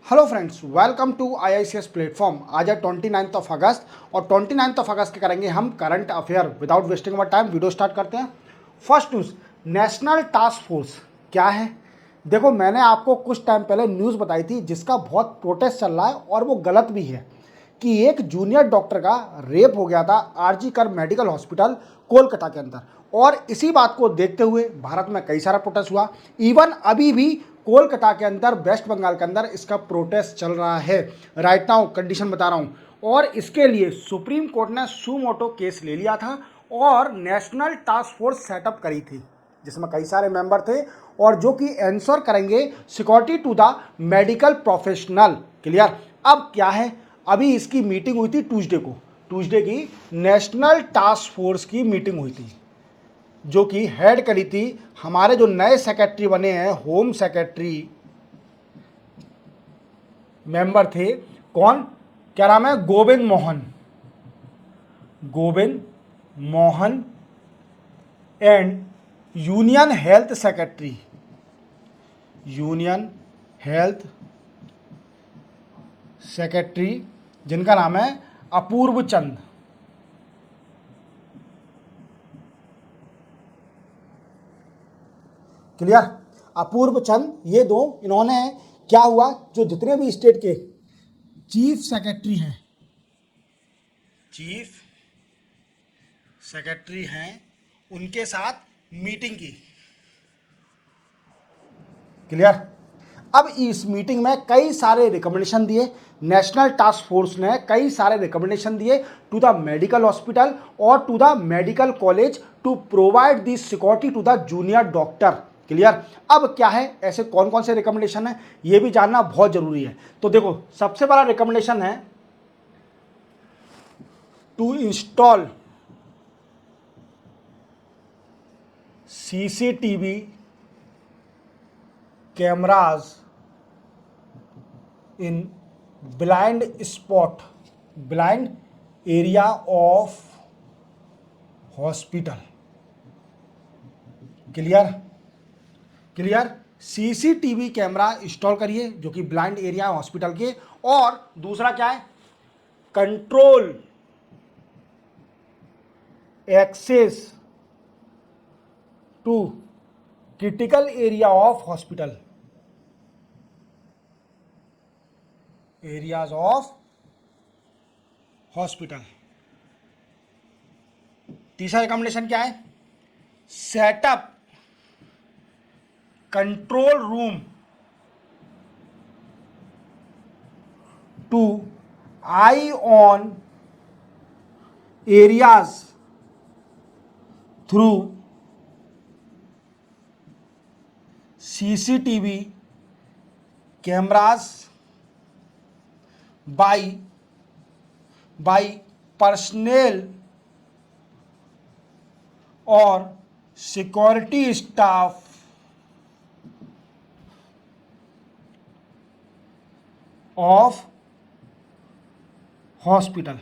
Hello friends, welcome to IICS platform. आज है 29 अगस्त और 29 अगस्त के करेंगे हम current affair. Without wasting our time video start करते हैं। First news, national task force क्या है। देखो, मैंने आपको कुछ टाइम पहले न्यूज़ बताई थी जिसका बहुत प्रोटेस्ट चल रहा है और वो गलत भी है कि एक जूनियर डॉक्टर का रेप हो गया था आरजी कर मेडिकल हॉस्पिटल कोलकाता के अंदर। और इसी बात को देखते हुए भारत में कई सारा प्रोटेस्ट हुआ। इवन अभी भी कोलकाता के अंदर, वेस्ट बंगाल के अंदर इसका प्रोटेस्ट चल रहा है। राइट नाउ कंडीशन बता रहा हूँ। और इसके लिए सुप्रीम कोर्ट ने सुमोटो केस ले लिया था और नेशनल टास्क फोर्स सेटअप करी थी जिसमें कई सारे मेंबर थे और जो कि एंश्योर करेंगे security to the medical professional. Clear. अब क्या है, अभी इसकी मीटिंग हुई थी ट्यूसडे की नेशनल टास्क फोर्स की मीटिंग हुई थी जो कि हेड करी थी हमारे जो नए सेक्रेटरी बने हैं, होम सेक्रेटरी मेंबर थे। कौन, क्या नाम है, Govind Mohan and union health secretary जिनका नाम है अपूर्व चंद। क्लियर। अपूर्व चंद, ये दो, इन्होंने क्या हुआ, जो जितने भी स्टेट के चीफ सेक्रेटरी हैं उनके साथ मीटिंग की। क्लियर। अब इस मीटिंग में कई सारे रिकमेंडेशन दिए। नेशनल टास्क फोर्स ने कई सारे रिकमेंडेशन दिए टू द मेडिकल हॉस्पिटल और to the medical college to provide the security to the junior doctor. Clear. अब क्या है, ऐसे कौन कौन से रिकमेंडेशन है ये भी जानना बहुत जरूरी है। तो देखो, सबसे बड़ा रिकमेंडेशन है to install CCTV cameras in blind area of hospital. Clear. CCTV camera install करिए जो कि ब्लाइंड एरिया हॉस्पिटल के। और दूसरा क्या है, control access to critical area of hospital, areas of hospital. तीसरा रिकमेंडेशन क्या है, setup control room to eye on areas through CCTV cameras by personal और सिक्योरिटी स्टाफ ऑफ हॉस्पिटल।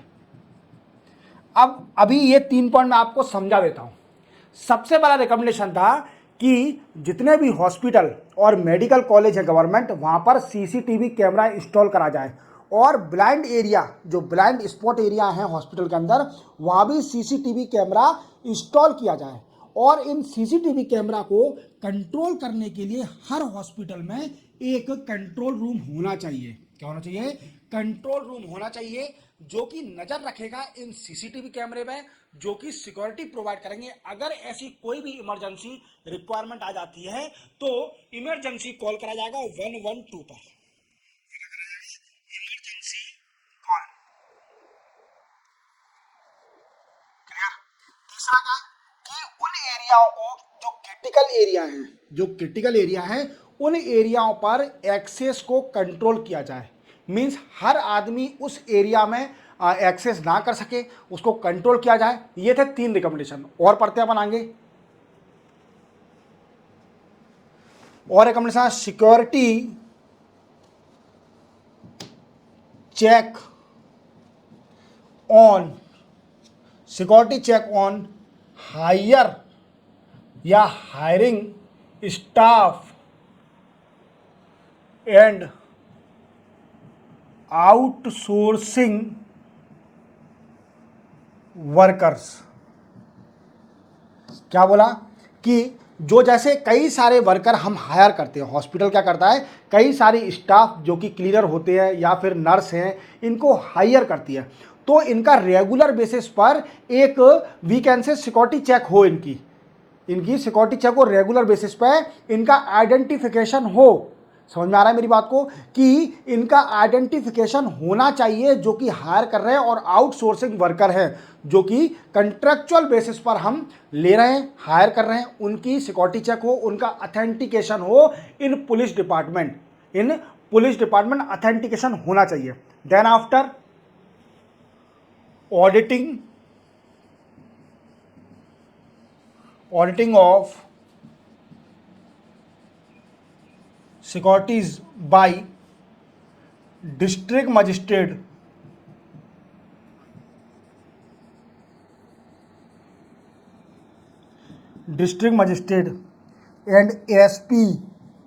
अब अभी ये 3 पॉइंट मैं आपको समझा देता हूं। सबसे बड़ा रिकमेंडेशन था कि जितने भी हॉस्पिटल और मेडिकल कॉलेज है गवर्नमेंट, वहां पर CCTV कैमरा इंस्टॉल करा जाए और ब्लाइंड एरिया, जो ब्लाइंड स्पॉट एरिया है हॉस्पिटल के अंदर, वहां भी CCTV कैमरा इंस्टॉल किया जाए। और इन CCTV कैमरा को कंट्रोल करने के लिए हर हॉस्पिटल में एक कंट्रोल रूम होना चाहिए। क्या होना चाहिए, कंट्रोल रूम होना चाहिए जो कि नजर रखेगा इन CCTV कैमरे में, जो कि सिक्योरिटी प्रोवाइड करेंगे। अगर ऐसी कोई भी इमरजेंसी रिक्वायरमेंट आ जाती है तो इमरजेंसी कॉल करा जाएगा 112 पर। Emergency call. क्लियर। तीसरा क्या, कि उन एरियाओं को जो क्रिटिकल एरिया है उन एरियाओं पर एक्सेस को कंट्रोल किया जाए। मींस हर आदमी उस एरिया में एक्सेस ना कर सके, उसको कंट्रोल किया जाए। ये थे 3 रिकमेंडेशन। और पढ़ते अपन आगे। और recommendation, security check on hire या hiring staff and outsourcing workers. क्या बोला कि जो जैसे कई सारे वर्कर हम हायर करते हैं, हॉस्पिटल क्या करता है, कई सारी स्टाफ जो कि क्लीनर होते हैं या फिर नर्स हैं, इनको हायर करती है, तो इनका रेगुलर बेसिस पर एक we can say security check हो, इनकी सिक्योरिटी चेक हो रेगुलर बेसिस पे, इनका आइडेंटिफिकेशन हो। समझ में आ रहा है मेरी बात को, कि इनका आइडेंटिफिकेशन होना चाहिए जो कि हायर कर रहे हैं और आउटसोर्सिंग वर्कर हैं जो कि कंट्रेक्चुअल बेसिस पर हम ले रहे हैं, हायर कर रहे हैं, उनकी सिक्योरिटी चेक हो, उनका अथेंटिकेशन हो इन पुलिस डिपार्टमेंट अथेंटिकेशन होना चाहिए। Then after auditing of securities by district magistrate and SP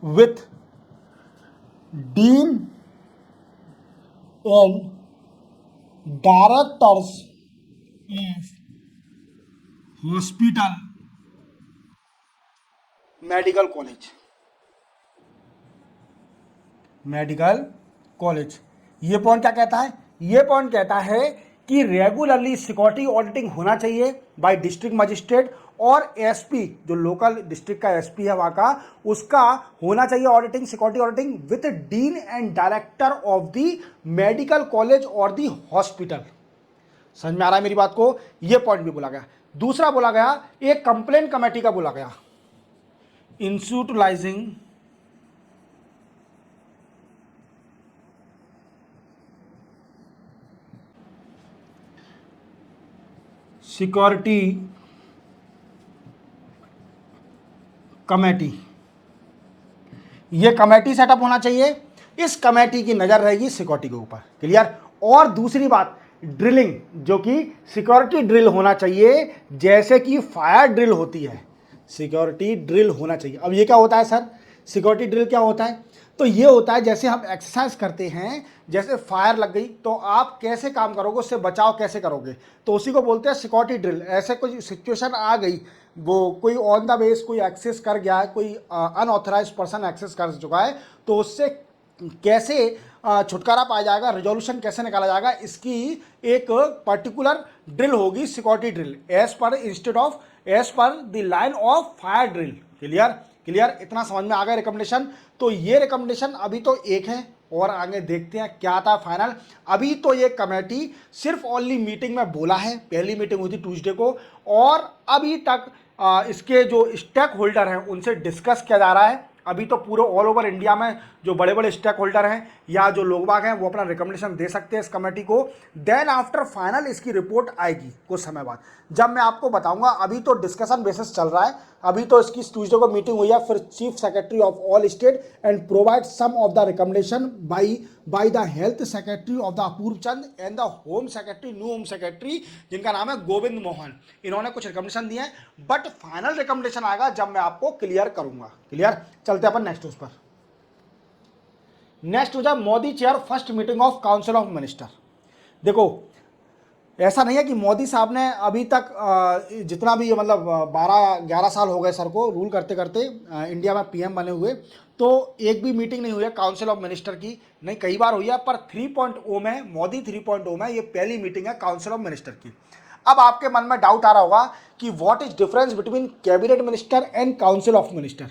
with dean and directors of hospital medical college. ये पॉइंट क्या कहता है, ये पॉइंट कहता है कि रेगुलरली सिक्योरिटी ऑडिटिंग होना चाहिए बाय डिस्ट्रिक्ट मजिस्ट्रेट, और एसपी जो लोकल डिस्ट्रिक्ट का एसपी है वहां का, उसका होना चाहिए auditing, security auditing with dean and director of the medical college और द हॉस्पिटल। समझ में आ रहा है मेरी बात को, ये पॉइंट भी बोला गया। दूसरा बोला गया एक कंप्लेंट कमेटी का बोला गया, इंस्टीट्यूटलाइजिंग सिक्योरिटी कमेटी। ये कमेटी सेटअप होना चाहिए, इस कमेटी की नजर रहेगी सिक्योरिटी के ऊपर। क्लियर। और दूसरी बात, ड्रिलिंग, जो कि सिक्योरिटी ड्रिल होना चाहिए, जैसे कि फायर ड्रिल होती है, सिक्योरिटी ड्रिल होना चाहिए। अब ये क्या होता है सर, सिक्योरिटी ड्रिल क्या होता है, तो ये होता है जैसे हम एक्सरसाइज करते हैं, जैसे फायर लग गई तो आप कैसे काम करोगे, उससे बचाव कैसे करोगे, तो उसी को बोलते हैं सिक्योरिटी ड्रिल। ऐसे कोई सिचुएशन आ गई, वो कोई ऑन द बेस कोई एक्सेस कर गया है, कोई अनऑथराइज पर्सन एक्सेस कर चुका है, तो उससे कैसे छुटकारा पाया जाएगा, रिजोल्यूशन कैसे निकाला जाएगा, इसकी एक पर्टिकुलर ड्रिल होगी, security drill, as per the line of fire drill. Clear, इतना समझ में आ गया रिकमेंडेशन। तो ये रिकमेंडेशन अभी तो एक है, और आगे देखते हैं क्या था फाइनल। अभी तो ये कमेटी सिर्फ ओनली मीटिंग में बोला है, पहली मीटिंग हुई थी ट्यूसडे को, और अभी तक इसके जो स्टेक होल्डर हैं उनसे डिस्कस किया जा रहा है। अभी तो पूरे ऑल ओवर इंडिया में जो बड़े बड़े स्टेक होल्डर हैं या जो लोग बाग हैं वो अपना रिकमेंडेशन दे सकते हैं इस कमेटी को। देन आफ्टर फाइनल इसकी रिपोर्ट आएगी कुछ समय बाद, जब मैं आपको बताऊंगा। अभी तो डिस्कशन बेसिस चल रहा है, अभी तो इसकी ट्यूसडे को मीटिंग हुई है, फिर chief secretary of all state and provide some of the recommendation by the health secretary of the Apurva Chand and the home secretary, new home secretary जिनका नाम है गोविंद मोहन। इन्होंने कुछ रिकमेंडेशन दिए हैं, बट फाइनल रिकमेंडेशन आएगा जब मैं आपको क्लियर करूंगा। क्लियर, चलते अपन नेक्स्ट उस पर। नेक्स्ट हो जाए Modi chair first meeting of council of minister. देखो ऐसा नहीं है कि मोदी साहब ने अभी तक जितना भी मतलब 12-11 साल हो गए सर को रूल करते करते इंडिया में पीएम बने हुए, तो एक भी मीटिंग नहीं हुई है काउंसिल ऑफ मिनिस्टर की, नहीं कई बार हुई है, पर 3.0 में, मोदी 3.0 में ये पहली मीटिंग है काउंसिल ऑफ मिनिस्टर की। अब आपके मन में डाउट आ रहा होगा कि what is difference between cabinet minister and council of minister.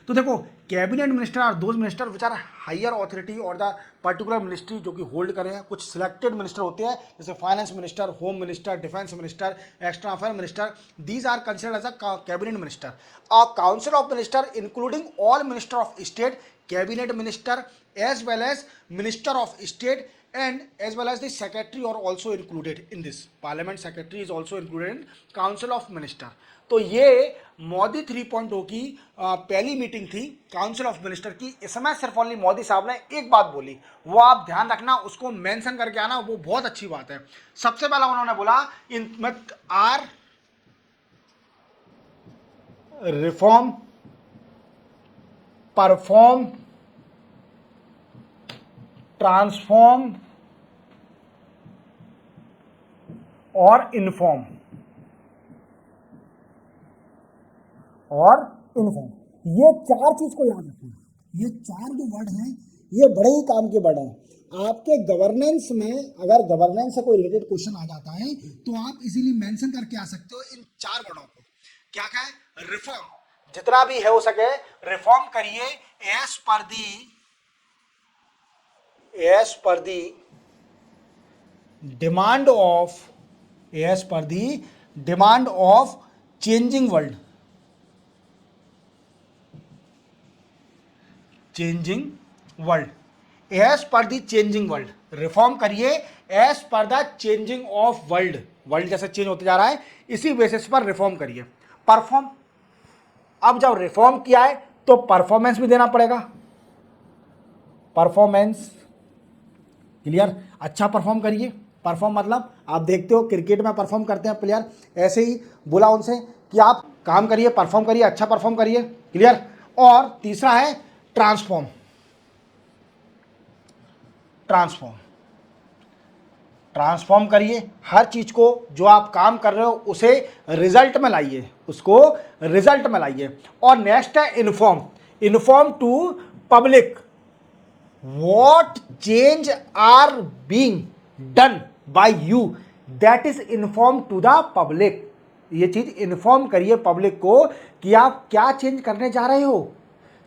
तो देखो cabinet minister are those minister which are higher authority और द पर्टिकुलर मिनिस्ट्री जो कि होल्ड करें हैं। कुछ सिलेक्टेड मिनिस्टर होते हैं जैसे finance minister, home minister, defence minister, external affair minister, these are considered as a cabinet minister. A council of minister including all minister of state, cabinet minister as well as minister of state and as well as the secretary are also included in this. Parliament secretary is also included in council of minister. तो ये मोदी 3.0 की पहली meeting थी council of minister की। इसमें सिर्फ only Modi साहब ने एक बात बोली, वो आप ध्यान रखना, उसको मेंशन करके आना, वो बहुत अच्छी बात है। सबसे पहला उन्होंने बोला इन आर रिफॉर्म परफॉर्म ट्रांसफॉर्म और इन्फॉर्म, ये चार चीज को याद रखना। ये चार जो वर्ड हैं ये बड़े ही काम के वर्ड हैं। आपके गवर्नेंस में अगर गवर्नेंस से कोई रिलेटेड क्वेश्चन आ जाता है तो आप इजीली मेंशन करके आ सकते हो इन चार वर्डों को। क्या क्या है? रिफॉर्म, जितना भी है हो सके रिफॉर्म करिए as per the demand of changing world, as per the changing world. Reform करिए as per the changing of world जैसे चेंज होते जा रहा है इसी बेसिस पर रिफॉर्म करिए। परफॉर्म, अब जब रिफॉर्म किया है तो परफॉर्मेंस भी देना पड़ेगा। परफॉर्मेंस क्लियर, अच्छा परफॉर्म करिए। परफॉर्म मतलब आप देखते हो क्रिकेट में परफॉर्म करते हैं प्लेयर, ऐसे ही बोला उनसे कि आप काम करिए, परफॉर्म करिए, अच्छा परफॉर्म करिए। क्लियर। और तीसरा है ट्रांसफॉर्म, ट्रांसफॉर्म करिए हर चीज को, जो आप काम कर रहे हो उसे रिजल्ट में लाइए, उसको रिजल्ट में लाइए। और नेक्स्ट है inform to public what change are being done by you, that is inform to the public। ये चीज इन्फॉर्म करिए पब्लिक को कि आप क्या चेंज करने जा रहे हो।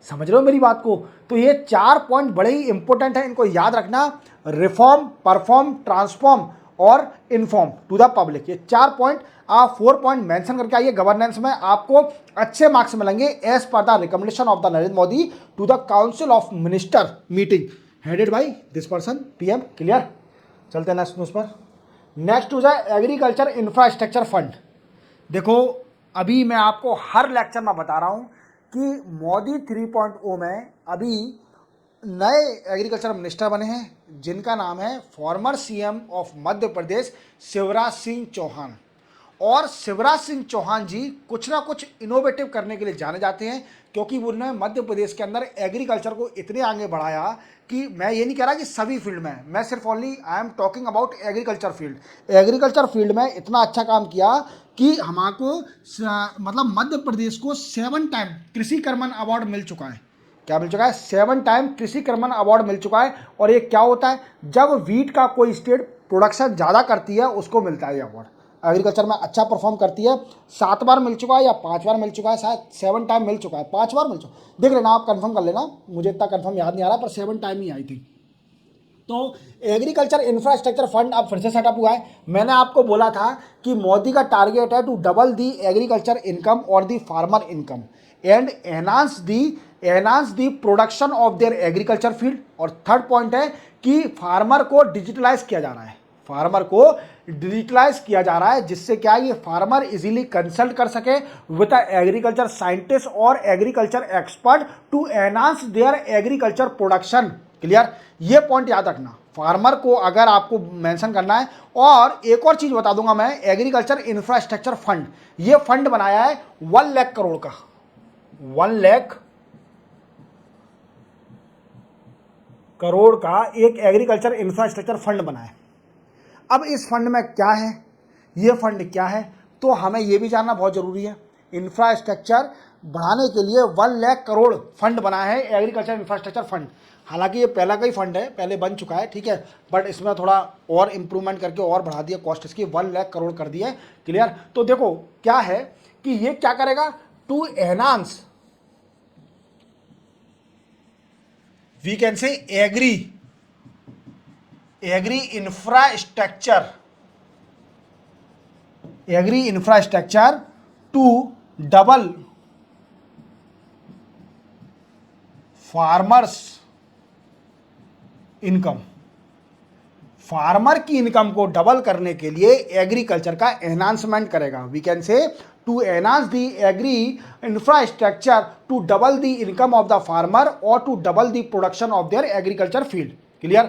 समझ रहे हो मेरी बात को? तो ये चार पॉइंट बड़े ही इंपॉर्टेंट है, इनको याद रखना। रिफॉर्म, परफॉर्म, ट्रांसफॉर्म और इन्फॉर्म टू द पब्लिक, ये चार पॉइंट आप 4 पॉइंट मेंशन करके आइए। गवर्नेंस में आपको अच्छे मार्क्स मिलेंगे as per the recommendation of the Narendra Modi to the council of minister meeting headed by this person PM. Clear. चलते हैं नेक्स्ट न्यूज पर। नेक्स्ट न्यूज है एग्रीकल्चर इंफ्रास्ट्रक्चर फंड। देखो अभी मैं आपको हर लेक्चर में बता रहा हूं कि मोदी 3.0 में अभी नए एग्रीकल्चर मिनिस्टर बने हैं जिनका नाम है farmer CM of Madhya Pradesh Shivraj Singh Chauhan. और शिवराज सिंह चौहान जी कुछ ना कुछ इनोवेटिव करने के लिए जाने जाते हैं, क्योंकि उन्होंने मध्य प्रदेश के अंदर एग्रीकल्चर को इतने आगे बढ़ाया कि मैं ये नहीं कह रहा कि सभी फील्ड में, मैं सिर्फ only I am talking about agriculture field. Agriculture field में इतना अच्छा काम किया कि हमको मतलब मध्य प्रदेश को 7 टाइम कृषि कर्मण अवार्ड मिल चुका है। क्या मिल चुका है? 7 टाइम कृषि कर्मण अवार्ड मिल चुका है। और ये क्या होता है? जब वीट का कोई स्टेट प्रोडक्शन ज़्यादा करती है उसको मिलता है ये अवार्ड। एग्रीकल्चर में अच्छा परफॉर्म करती है, 7 बार मिल चुका है या 5 बार मिल चुका है, शायद 7 टाइम मिल चुका है, 5 बार मिल चुका है, देख लेना आप, कंफर्म कर लेना, मुझे इतना कंफर्म याद नहीं आ रहा, पर 7 टाइम ही आई थी। तो एग्रीकल्चर इंफ्रास्ट्रक्चर फंड अब फिर से सेटअप हुआ है। मैंने आपको बोला था कि मोदी का टारगेट है to double the agriculture income और the farmer income and enhance the production of their agriculture field. और थर्ड पॉइंट है कि फार्मर को डिजिटलाइज किया जा रहा है, फार्मर को डिजिटलाइज किया जा रहा है, जिससे क्या ये फार्मर इजीली कंसल्ट कर सके विद एग्रीकल्चर साइंटिस्ट और agriculture expert to enhance their agriculture production. Clear. ये पॉइंट याद रखना फार्मर को अगर आपको मेंशन करना है। और एक और चीज बता दूंगा मैं, एग्रीकल्चर इंफ्रास्ट्रक्चर फंड, ये फंड बनाया है 1 लाख करोड़ का, 1 लाख करोड़ का एक एग्रीकल्चर इंफ्रास्ट्रक्चर फंड बना है। अब इस फंड में क्या है, ये फंड क्या है, तो हमें ये भी जानना बहुत ज़रूरी है। इंफ्रास्ट्रक्चर बढ़ाने के लिए 1 लाख करोड़ फंड बना है एग्रीकल्चर इंफ्रास्ट्रक्चर फंड। हालांकि ये पहला का ही फंड है, पहले बन चुका है, ठीक है, बट इसमें थोड़ा और इम्प्रूवमेंट करके और बढ़ा दिया, कॉस्ट इसकी 1 लाख करोड़ कर दी है। क्लियर। तो देखो क्या है कि ये क्या करेगा, to enhance we can say agri infrastructure to double farmers income. Farmer की इनकम को डबल करने के लिए एग्रीकल्चर का एनहांसमेंट करेगा। We can say to enhance the agri infrastructure to double the income of the farmer और to double the production of their agriculture field. Clear.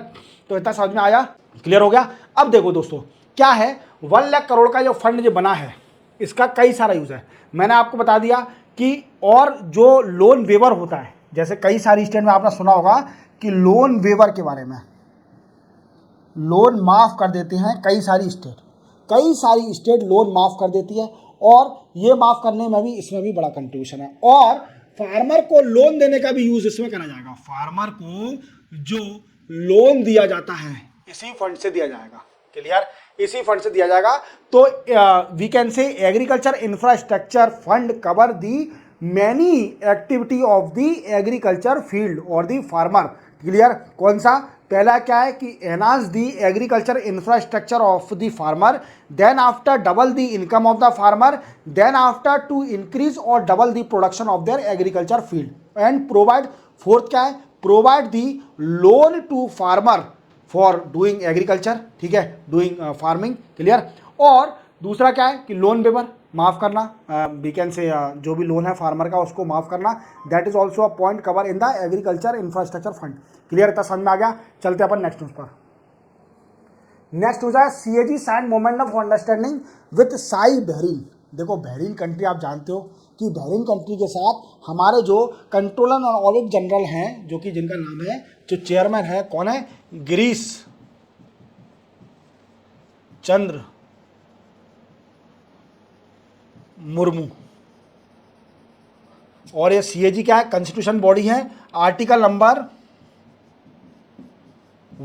तो इतना समझ में आया? क्लियर हो गया। अब देखो दोस्तों क्या है, 1 लाख करोड़ का जो फंड जो बना है इसका कई सारा यूज है। मैंने आपको बता दिया कि और जो लोन वेवर होता है, जैसे कई सारी स्टेट में आपने सुना होगा कि लोन वेवर के बारे में, लोन माफ कर देते हैं कई सारी स्टेट, कई सारी स्टेट लोन माफ़ कर देती है और ये माफ़ करने में भी इसमें भी बड़ा कंट्रीब्यूशन है। और फार्मर को लोन देने का भी यूज इसमें करा जाएगा। फार्मर को जो लोन दिया जाता है इसी फंड से दिया जाएगा। क्लियर? इसी फंड से दिया जाएगा। तो we can say agriculture infrastructure fund cover the many activity of the agriculture field और द फार्मर। क्लियर? कौन सा? पहला क्या है कि enhance the agriculture infrastructure of the farmer, then after double the income of the farmer, then after to increase और double the production of their agriculture field and provide, fourth क्या है, provide the loan to farmer for doing agriculture, ठीक है, doing farming. Clear? और दूसरा क्या है कि लोन वेवर माफ़ करना, वी कैन से जो भी लोन है फार्मर का उसको माफ़ करना, that is also a point cover in the agriculture infrastructure fund. Clear? इतना समझ में आ गया? चलते अपन नेक्स्ट न्यूज़ पर। नेक्स्ट हो जाए CAG sign momentum of understanding with SAI Bahrain. देखो बहरीन कंट्री आप जानते हो कि बहरीन कंट्री के साथ हमारे जो कंट्रोलर और ऑडिट जनरल हैं, जो कि जिनका नाम है, जो चेयरमैन है, कौन है? गिरीश चंद्र मुर्मू। और ये CAG क्या है? कॉन्स्टिट्यूशन बॉडी है। आर्टिकल नंबर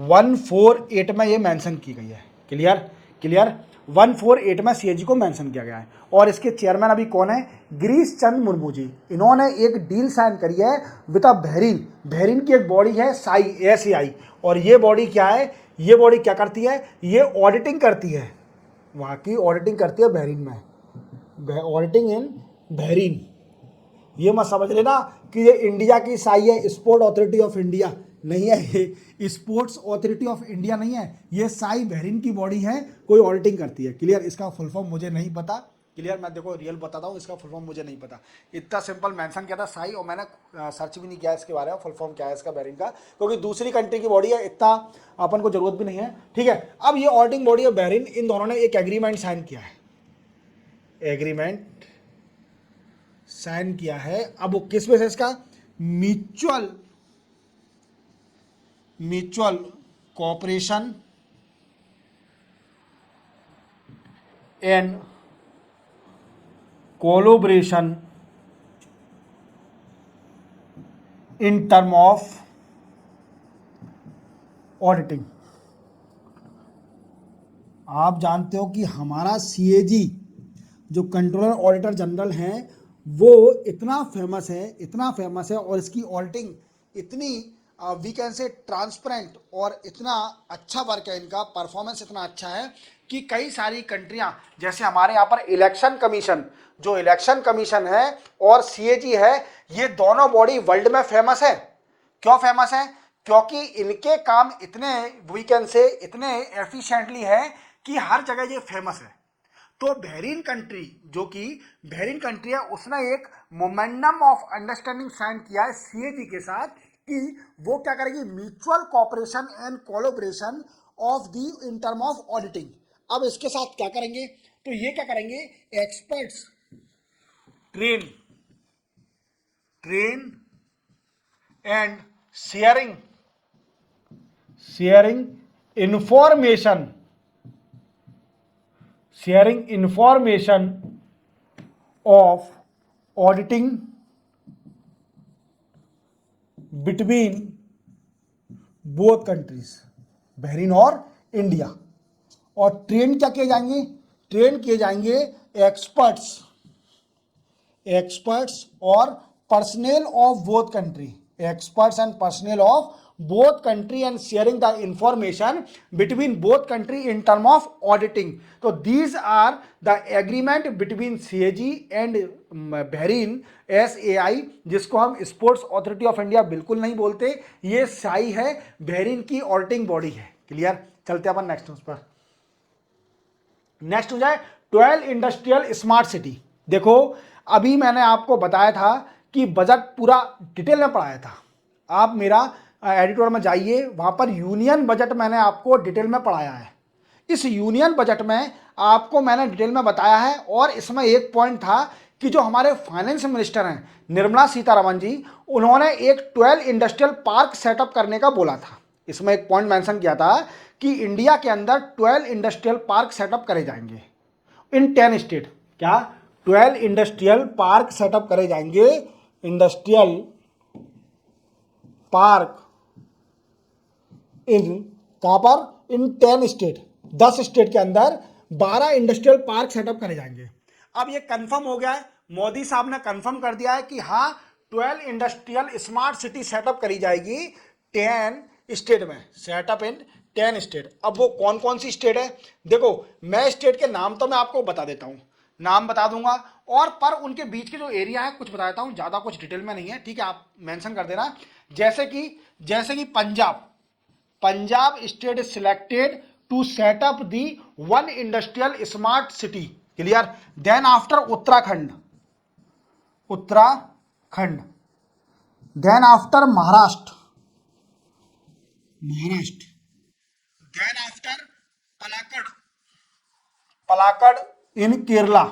148 में ये मेंशन की गई है। क्लियर? क्लियर? 148 में CAG को मेंशन किया गया है। और इसके चेयरमैन अभी कौन है? गिरीश चंद्र मुर्मू जी। इन्होंने एक डील साइन करी है विद बहरीन। बहरीन की एक बॉडी है SAI। और ये बॉडी क्या है? ये बॉडी क्या करती है? ये ऑडिटिंग करती है, वहाँ की ऑडिटिंग करती है बहरीन में, ऑडिटिंग इन बहरीन। ये मत समझ लेना कि ये इंडिया की साई है, स्पोर्ट अथॉरिटी ऑफ इंडिया नहीं है, ये स्पोर्ट्स अथॉरिटी ऑफ इंडिया नहीं है, ये साई बहरीन की बॉडी है, कोई ऑडिटिंग करती है। क्लियर? इसका फुल फॉर्म मुझे नहीं पता। क्लियर? मैं देखो रियल बताता हूँ, इसका फुल फॉर्म मुझे नहीं पता। इतना सिंपल मेंशन किया था साई, और मैंने सर्च भी नहीं किया इसके बारे में फुल फॉर्म क्या है इसका बहरीन का, क्योंकि दूसरी कंट्री की बॉडी है, इतना अपन को जरूरत भी नहीं है। ठीक है? अब ये ऑडिटिंग बॉडी है बहरीन, इन दोनों ने एक एग्रीमेंट साइन किया है, एग्रीमेंट साइन किया है। अब वो किस बेसिस का? Mutual cooperation and collaboration in term of auditing. आप जानते हो कि हमारा CAG जो कंट्रोलर ऑडिटर जनरल हैं वो इतना फेमस है और इसकी ऑडिटिंग इतनी वी कैन से ट्रांसपेरेंट और इतना अच्छा वर्क है, इनका परफॉर्मेंस इतना अच्छा है कि कई सारी कंट्रियां, जैसे हमारे यहाँ पर इलेक्शन कमीशन है और CAG है, ये दोनों बॉडी वर्ल्ड में फेमस है। क्यों फेमस है? क्योंकि इनके काम इतने वी कैन से इतने एफिशिएंटली है कि हर जगह ये फेमस है। तो बहरीन कंट्री, जो कि बहरीन कंट्री है, उसने एक मोमेंटम ऑफ अंडरस्टैंडिंग साइन किया है CAG के साथ कि वो क्या करेगी? Mutual cooperation and collaboration of the in term of auditing. अब इसके साथ क्या करेंगे? तो ये क्या करेंगे? Experts train and sharing information of auditing between both countries, Bahrain और इंडिया। और ट्रेन क्या किए जाएंगे? ट्रेन किए जाएंगे एक्सपर्ट्स और personal of both country, experts and personal of both country and sharing the information between both country in term of auditing. So these are the agreement between CAG and Bahrain SAI, जिसको हम sports authority of India बिल्कुल नहीं बोलते, ये साई है, Bahrain की auditing body है। Clear? चलते अपन नेक्स्ट न्यूज पर। नेक्स्ट हो जाए 12 इंडस्ट्रियल स्मार्ट सिटी। देखो अभी मैंने आपको बताया था कि बजट पूरा डिटेल में पढ़ाया था, आप मेरा एडिटोरियल में जाइए, वहाँ पर यूनियन बजट मैंने आपको डिटेल में पढ़ाया है। इस यूनियन बजट में आपको मैंने डिटेल में बताया है, और इसमें एक पॉइंट था कि जो हमारे फाइनेंस मिनिस्टर हैं निर्मला सीतारमण जी, उन्होंने एक 12 इंडस्ट्रियल पार्क सेटअप करने का बोला था। इसमें एक पॉइंट मेंशन किया था कि इंडिया के अंदर 12 इंडस्ट्रियल पार्क सेटअप करे जाएंगे इन 10 स्टेट। क्या? 12 इंडस्ट्रियल पार्क सेटअप करे जाएंगे, इंडस्ट्रियल पार्क इन, कहां पर? इन 10 स्टेट, 10 स्टेट के अंदर 12 इंडस्ट्रियल पार्क सेटअप करे जाएंगे। अब ये कंफर्म हो गया है, मोदी साहब ने कंफर्म कर दिया है कि हाँ 12 इंडस्ट्रियल स्मार्ट सिटी सेटअप करी जाएगी 10 स्टेट में, सेटअप इन 10 स्टेट। अब वो कौन कौन सी स्टेट है? देखो मैं स्टेट के नाम तो मैं आपको बता देता हूं, नाम बता दूंगा, और पर उनके बीच के जो एरिया है कुछ बता देता हूं, ज्यादा कुछ डिटेल में नहीं है, ठीक है, आप मेंशन कर देना। जैसे कि Punjab state is selected to set up the 1 industrial smart city, clear. Then after Uttarakhand, then after Maharashtra, then after Palakkad in Kerala,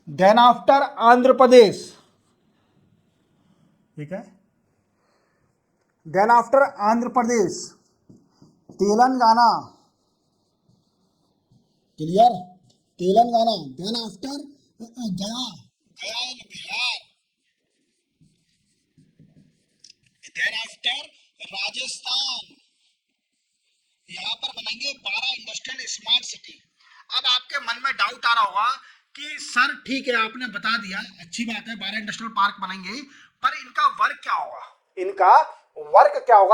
then after Andhra Pradesh, ठीक है, then after Andhra Pradesh, Telangana, clear, Telangana, then after Gaya in Bihar, then after Rajasthan. यहां पर बनेंगे 12 इंडस्ट्रियल स्मार्ट सिटी। अब आपके मन में doubt आ रहा होगा कि सर ठीक है आपने बता दिया, अच्छी बात है 12 इंडस्ट्रियल पार्क बनेंगे, पर इनका वर्क क्या होगा?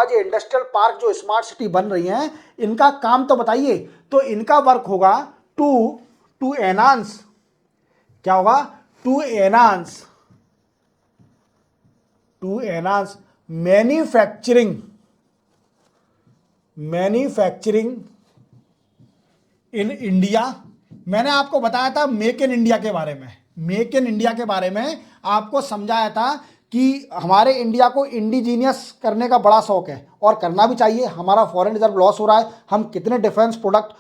जो इंडस्ट्रियल पार्क जो स्मार्ट सिटी बन रही हैं इनका काम तो बताइए। तो इनका वर्क होगा टू एनहांस, क्या होगा? To enhance manufacturing in India. मैंने आपको बताया था मेक इन इंडिया के बारे में आपको समझाया था कि हमारे इंडिया को इंडिजीनियस करने का बड़ा शौक है और करना भी चाहिए। हमारा फॉरेन रिजर्व लॉस हो रहा है, हम कितने डिफेंस प्रोडक्ट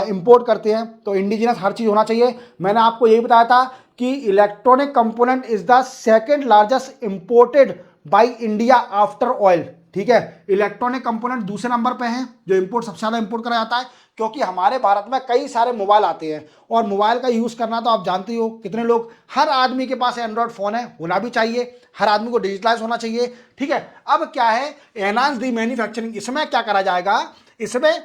इंपोर्ट करते हैं, तो इंडिजीनियस हर चीज़ होना चाहिए। मैंने आपको यही बताया था कि electronic component is the second largest imported by India after oil, ठीक है। इलेक्ट्रॉनिक कंपोनेंट दूसरे नंबर पे हैं जो इंपोर्ट सबसे ज़्यादा इंपोर्ट करा जाता है, क्योंकि हमारे भारत में कई सारे मोबाइल आते हैं और मोबाइल का यूज़ करना तो आप जानते हो कितने लोग, हर आदमी के पास एंड्रॉयड फ़ोन है, होना भी चाहिए, हर आदमी को डिजिटलाइज होना चाहिए, ठीक है। अब क्या है, एनहांस दी मैन्युफैक्चरिंग, इसमें क्या करा जाएगा? इसमें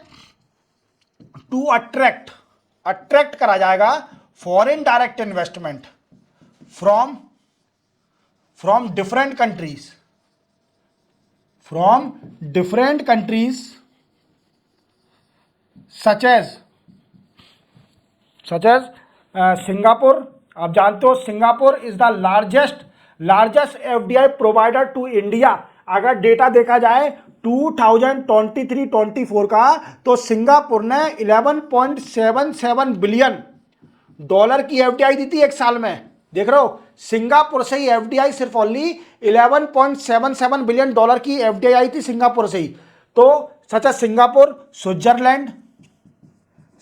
टू अट्रैक्ट करा जाएगा foreign direct investment from different countries such as Singapore. आप जानते हो Singapore is the largest FDI provider to India. अगर डेटा देखा जाए 2023-24 का, तो सिंगापुर ने 11.77 बिलियन डॉलर की एफडीआई दी थी एक साल में। देख रहे हो, सिंगापुर से ही एफडीआई सिर्फ ओनली 11.77 बिलियन डॉलर की एफडीआई आई थी सिंगापुर से ही। तो सच है सिंगापुर।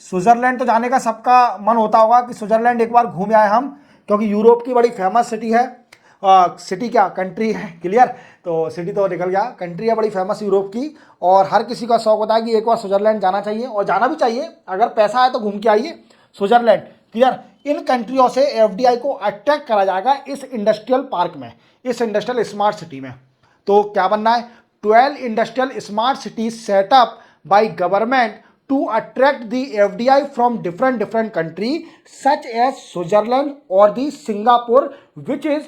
स्विट्जरलैंड तो जाने का सबका मन होता होगा कि स्विट्जरलैंड एक बार घूम आए हम, क्योंकि यूरोप की बड़ी फेमस सिटी है, कंट्री है, क्लियर। तो सिटी तो निकल गया, कंट्री है बड़ी फेमस यूरोप की, और हर किसी का शौक होता है कि एक बार स्विट्जरलैंड जाना चाहिए, और जाना भी चाहिए, अगर पैसा है तो घूम के आइए स्विट्जरलैंड, क्लियर। इन कंट्रियों से एफडीआई को अट्रैक्ट करा जाएगा इस इंडस्ट्रियल पार्क में, इस इंडस्ट्रियल स्मार्ट सिटी में। तो क्या बनना है? 12 industrial smart city setup by government to attract the FDI from different country such as Switzerland or the Singapore, which is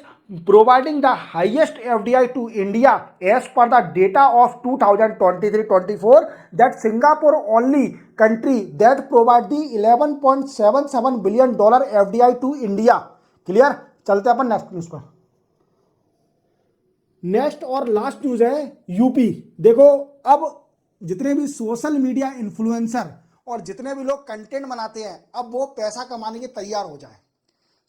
providing the highest FDI to India as per the data of 2023-24, that Singapore only country that provide the 11.77 billion dollar FDI to India, clear। चलते अपन next news पर। Next और last news है UP. देखो, अब जितने भी social media influencer और जितने भी लोग कंटेंट बनाते हैं, अब वो पैसा कमाने के तैयार हो जाए,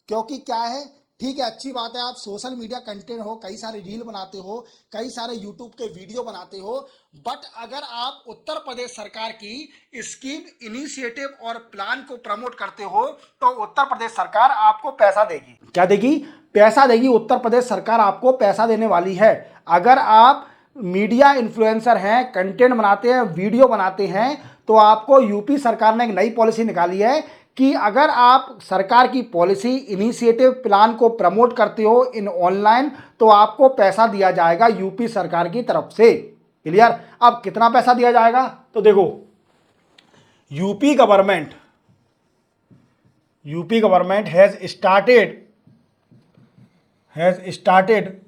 क्योंकि क्या है, ठीक है अच्छी बात है, आप सोशल मीडिया कंटेंट हो, कई सारे रील बनाते हो, कई सारे यूट्यूब के वीडियो बनाते हो, बट अगर आप उत्तर प्रदेश सरकार की स्कीम, इनिशिएटिव और प्लान को प्रमोट करते हो, तो उत्तर प्रदेश सरकार आपको पैसा देगी। क्या देगी? पैसा देगी। उत्तर प्रदेश सरकार आपको पैसा देने वाली है। अगर आप मीडिया इन्फ्लुएंसर हैं, कंटेंट बनाते हैं, वीडियो बनाते हैं, तो आपको यूपी सरकार ने एक नई पॉलिसी निकाली है कि अगर आप सरकार की पॉलिसी, इनिशिएटिव, प्लान को प्रमोट करते हो इन ऑनलाइन, तो आपको पैसा दिया जाएगा यूपी सरकार की तरफ से। क्लियर? अब कितना पैसा दिया जाएगा? तो देखो, UP government has started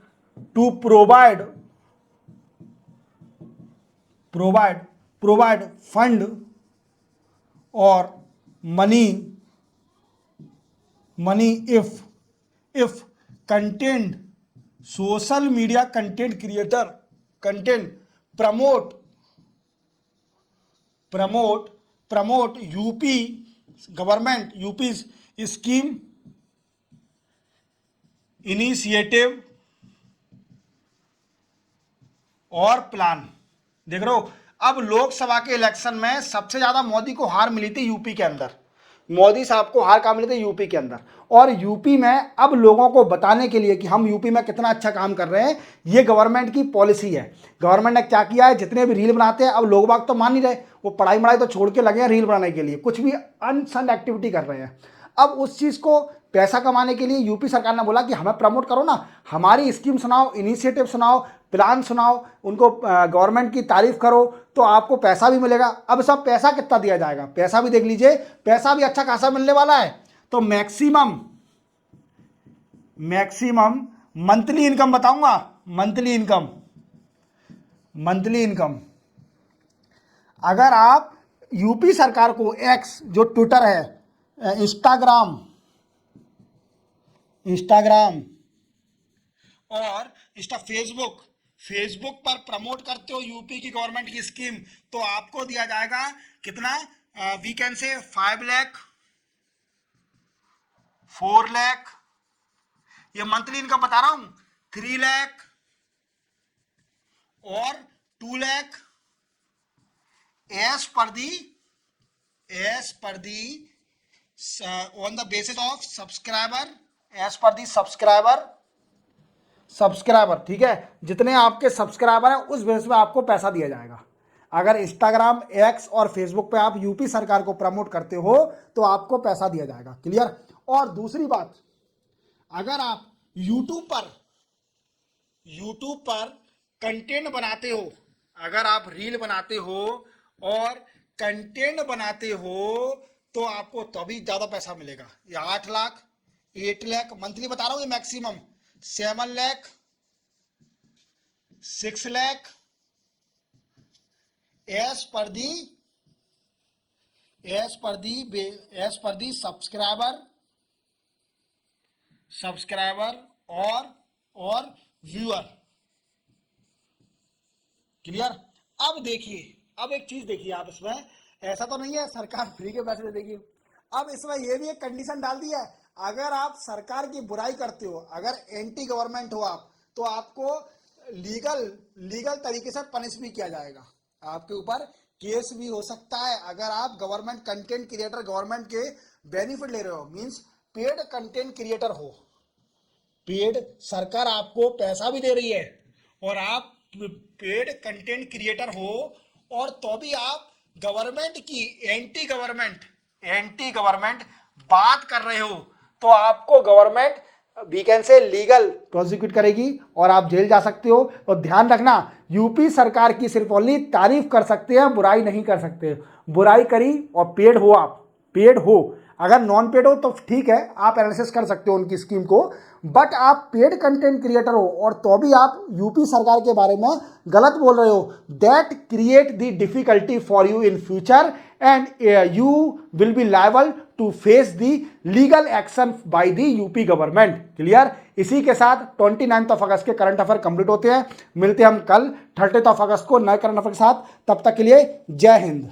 to provide fund और money if content, social media content creator promote UP's scheme, initiative और प्लान। देख रहे हो, अब लोकसभा के इलेक्शन में सबसे ज्यादा मोदी को हार मिली थी यूपी के अंदर। मोदी साहब को हार कहाँ मिली थी? यूपी के अंदर। और यूपी में अब लोगों को बताने के लिए कि हम यूपी में कितना अच्छा काम कर रहे हैं, ये गवर्नमेंट की पॉलिसी है। गवर्नमेंट ने क्या किया है, जितने भी रील बनाते हैं, अब लोग बाग तो मान नहीं रहे, वो पढ़ाई वढ़ाई तो छोड़ के लगे हैं रील बनाने के लिए, कुछ भी अनसन एक्टिविटी कर रहे हैं। अब उस चीज़ को पैसा कमाने के लिए यूपी सरकार ने बोला कि हमें प्रमोट करो ना, हमारी स्कीम सुनाओ, इनिशिएटिव सुनाओ, प्लान सुनाओ, उनको गवर्नमेंट की तारीफ करो, तो आपको पैसा भी मिलेगा। अब सब पैसा कितना दिया जाएगा, पैसा भी देख लीजिए, पैसा भी अच्छा खासा मिलने वाला है। तो मैक्सिमम मंथली इनकम बताऊंगा, मंथली इनकम अगर आप यूपी सरकार को एक्स जो ट्विटर है, इंस्टाग्राम और फेसबुक पर प्रमोट करते हो यूपी की गवर्नमेंट की स्कीम, तो आपको दिया जाएगा कितना? वी कैन से 5 लाख, 4 लाख, ये मंथली इनकम बता रहा हूं, 3 लाख और 2 lakh as per the on the basis of subscriber. ठीक है, जितने आपके सब्सक्राइबर हैं उस बेस पे आपको पैसा दिया जाएगा। अगर इंस्टाग्राम, एक्स और फेसबुक पे आप यूपी सरकार को प्रमोट करते हो तो आपको पैसा दिया जाएगा। क्लियर? और दूसरी बात, अगर आप यूट्यूब पर कंटेंट बनाते हो, अगर आप रील बनाते हो और कंटेंट बनाते हो, तो आपको तभी ज्यादा पैसा मिलेगा। ये 8 लाख, 8 लाख मंथली बता रहा हूं, ये maximum 7 lakh, 6 lakh as per दी सब्सक्राइबर और व्यूअर। क्लियर? अब देखिए, अब एक चीज देखिए आप, इसमें ऐसा तो नहीं है सरकार फ्री के पैसे दे देगी। अब इसमें यह भी एक कंडीशन डाल दी है, अगर आप सरकार की बुराई करते हो, अगर एंटी गवर्नमेंट हो आप, तो आपको लीगल तरीके से पनिश भी किया जाएगा, आपके ऊपर केस भी हो सकता है। अगर आप गवर्नमेंट कंटेंट क्रिएटर, गवर्नमेंट के बेनिफिट ले रहे हो, मींस पेड कंटेंट क्रिएटर हो, पेड, सरकार आपको पैसा भी दे रही है और आप पेड कंटेंट क्रिएटर हो, और तो भी आप गवर्नमेंट की एंटी गवर्नमेंट बात कर रहे हो, तो आपको government we can say legal prosecute करेगी और आप जेल जा सकते हो। और ध्यान रखना, यूपी सरकार की सिर्फ ओनली तारीफ कर सकते हैं, बुराई नहीं कर सकते। बुराई करी और पेड हो, आप पेड हो, अगर नॉन पेड हो तो ठीक है, आप एनालिसिस कर सकते हो उनकी स्कीम को, बट आप पेड कंटेंट क्रिएटर हो और तो भी आप यूपी सरकार के बारे में गलत बोल रहे हो, that create the difficulty for you in future and you will be liable to face the legal action by the UP government. Clear? इसी के साथ 29 अगस्त के करंट अफेयर कंप्लीट होते हैं। मिलते हैं हम कल 30 अगस्त को नए करंट अफेयर के साथ। तब तक के लिए जय हिंद।